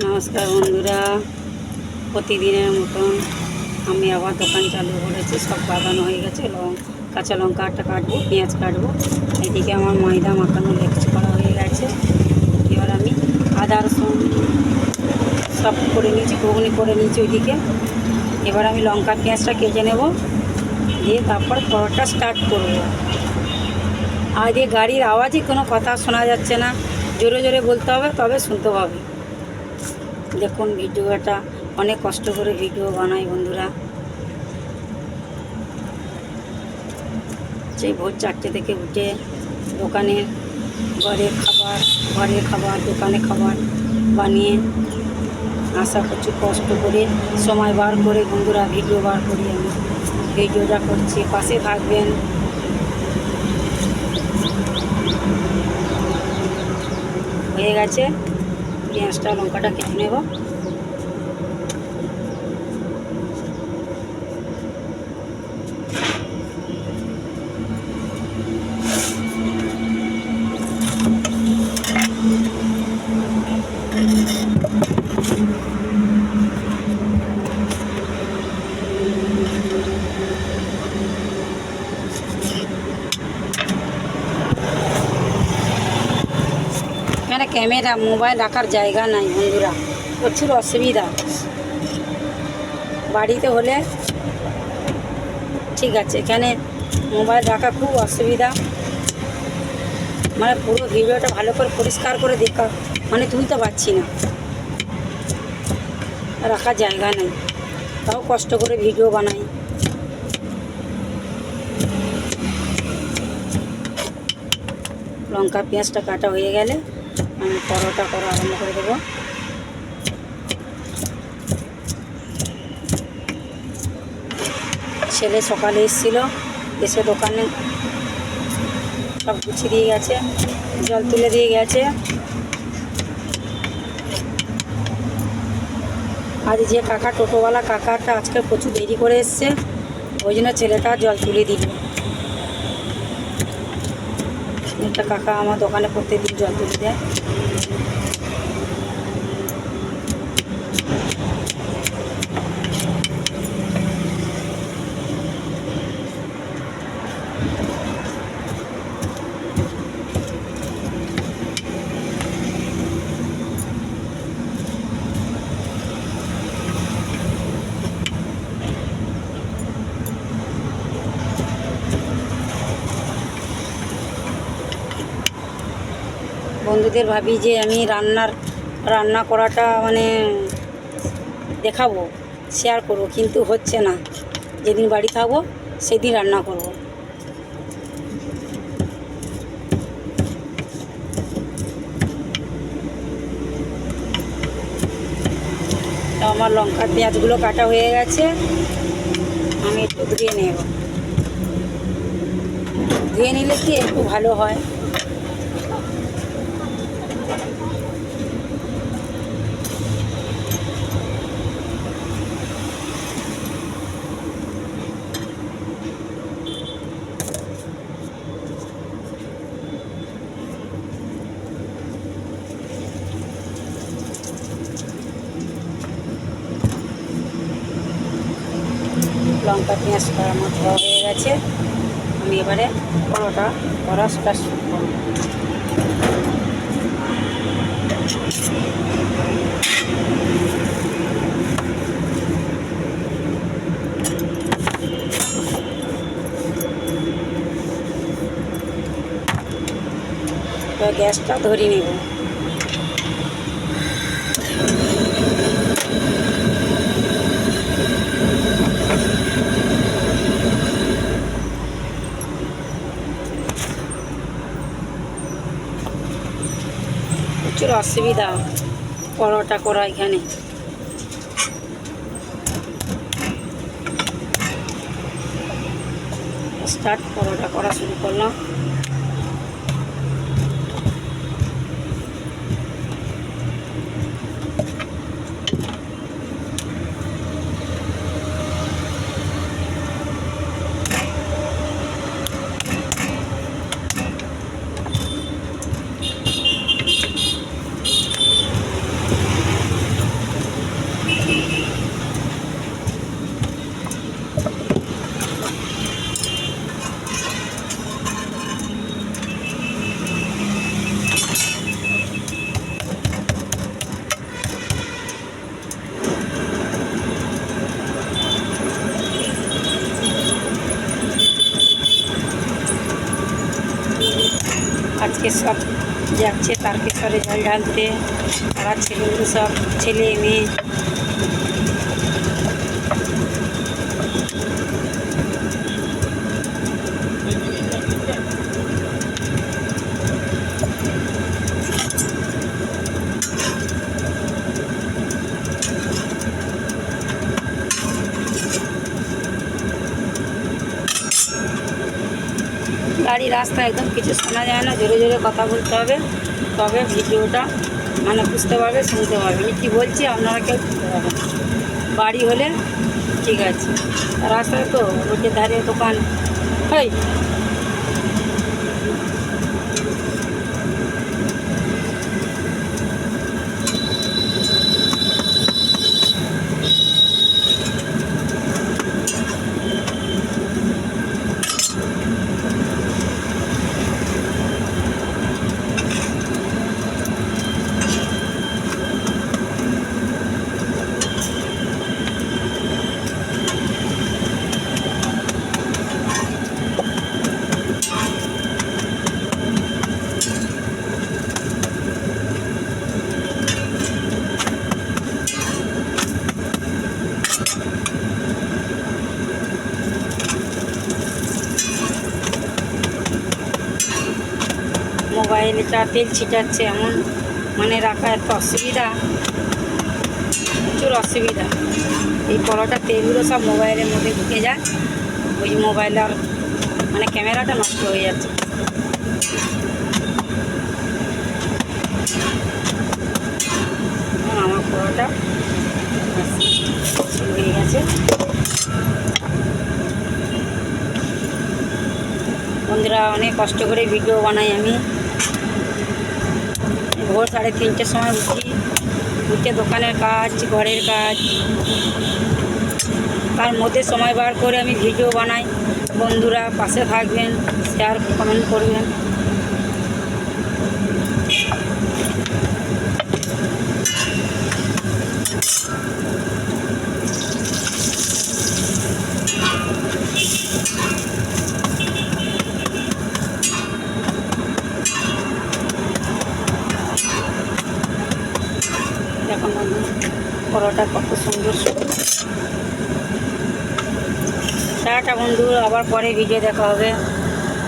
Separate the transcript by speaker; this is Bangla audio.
Speaker 1: নমস্কার বন্ধুরা, প্রতিদিনের মতন আমি আবার দোকান চালু করেছি। সব বাগানো হয়ে গেছে। কাঁচা লঙ্কাটা কাটবো, পেঁয়াজ কাটবো। এদিকে আমার ময়দা মাখানো লেক্স করা হয়ে গেছে। এবার আমি আদা রসুন সব করে নিয়েছি, ঘুগনি করে নিয়েছি ওইদিকে। এবার আমি লঙ্কা পেঁয়াজটা কেটে নেব, দিয়ে তারপর পরোটা স্টার্ট করব। আর এই গাড়ির আওয়াজে কোনো কথা শোনা যাচ্ছে না, জোরে জোরে বলতে হবে, তবে শুনতে হবে। দেখুন ভিডিওটা অনেক কষ্ট করে ভিডিও বানাই বন্ধুরা। সেই ভোর 4টে থেকে উঠে দোকানে ঘরের খাবার দোকানে খাবার বানিয়ে আসা প্রচুর কষ্ট করে সময় বার করে বন্ধুরা ভিডিও বার করি। আমি ভিডিওটা করছি, পাশে থাকবেন। হয়ে গেছে, পেঁয়াজটা লঙ্কাটা কেটে নেব। এখানে ক্যামেরা মোবাইল রাখার জায়গা নাই বন্ধুরা, প্রচুর অসুবিধা। বাড়িতে হলে ঠিক আছে, এখানে মোবাইল রাখা খুব অসুবিধা। মানে পুরো ভিডিওটা ভালো করে পরিষ্কার করে দেখা মানে তুলতে পারছি না, রাখার জায়গা নেই। তাও কষ্ট করে ভিডিও বানাই। লঙ্কা পেঁয়াজটা কাটা হয়ে গেলে আমি পরোটা করা আরম্ভ করে দেবো। ছেলে সকালে এসেছিল, এসে দোকানে সব গুছিয়ে দিয়ে গেছে, জল তুলে দিয়ে গেছে। আজ যে কাকা টোটোওয়ালা কাকাটা আজকে প্রচুর দেরি করে এসছে, ওই জন্য ছেলেটা জল তুলে দিল। একটা কাকা আমার দোকানে প্রত্যেকদিন জল তুলে দেয়। বন্ধুদের ভাবি যে আমি রান্না করাটা মানে দেখাবো, শেয়ার করব, কিন্তু হচ্ছে না। যেদিন বাড়ি থাকবো সেদিন রান্না করব। তো আমার লঙ্কা পেঁয়াজগুলো কাটা হয়ে গেছে, আমি একটু ধুয়ে নেব। ধুয়ে নিলে কি একটু ভালো হয়। লঙ্কা পেঁয়াজটা আমার ধোয়া হয়ে গেছে, আমি এবারে পরোটা করা স্টার্ট করব। গ্যাসটা ধরে নেব। প্রচুর অসুবিধা পরোটা করা এখানে। পরোটা করা শুরু করলাম। তারকেশ্বর যাচ্ছে, তারকেশ্বরে জল ঢালতে। তারা ছেলেগুলো সব ছেলে মেয়ে গাড়ি রাস্তা একদম কিছু শোনা যায় না, জোরে জোরে কথা বলতে হবে, তবে ভিডিওটা মানে বুঝতে পারবে, শুনতে পারবে। আমি কী বলছি আপনারা কেউ শুনতে পারবেন। বাড়ি হলে ঠিক আছে, রাস্তায় তো রোডের ধারে দোকান হয়। মোবাইলটা তেল ছিটাচ্ছে, এমন মানে রাখা এত অসুবিধা, প্রচুর অসুবিধা। এই পরোটা তেলগুলো সব মোবাইলের মধ্যে ঢুকে যায়, ওই মোবাইল আর মানে ক্যামেরাটা নষ্ট হয়ে যাচ্ছে। আমার পরোটা হয়ে গেছে। বন্ধুরা, অনেক কষ্ট করে ভিডিও বানাই আমি। ভোর 3:30টার সময় উঠে দোকানের কাজ, ঘরের কাজ, তার মধ্যে সময় বার করে আমি ভিডিও বানাই। বন্ধুরা পাশে থাকবেন, শেয়ার কমেন্ট করবেন। দেখুন বন্ধু, পরোটা কত সুন্দর। টাটা বন্ধু, আবার পরে ভিডিও দেখা হবে।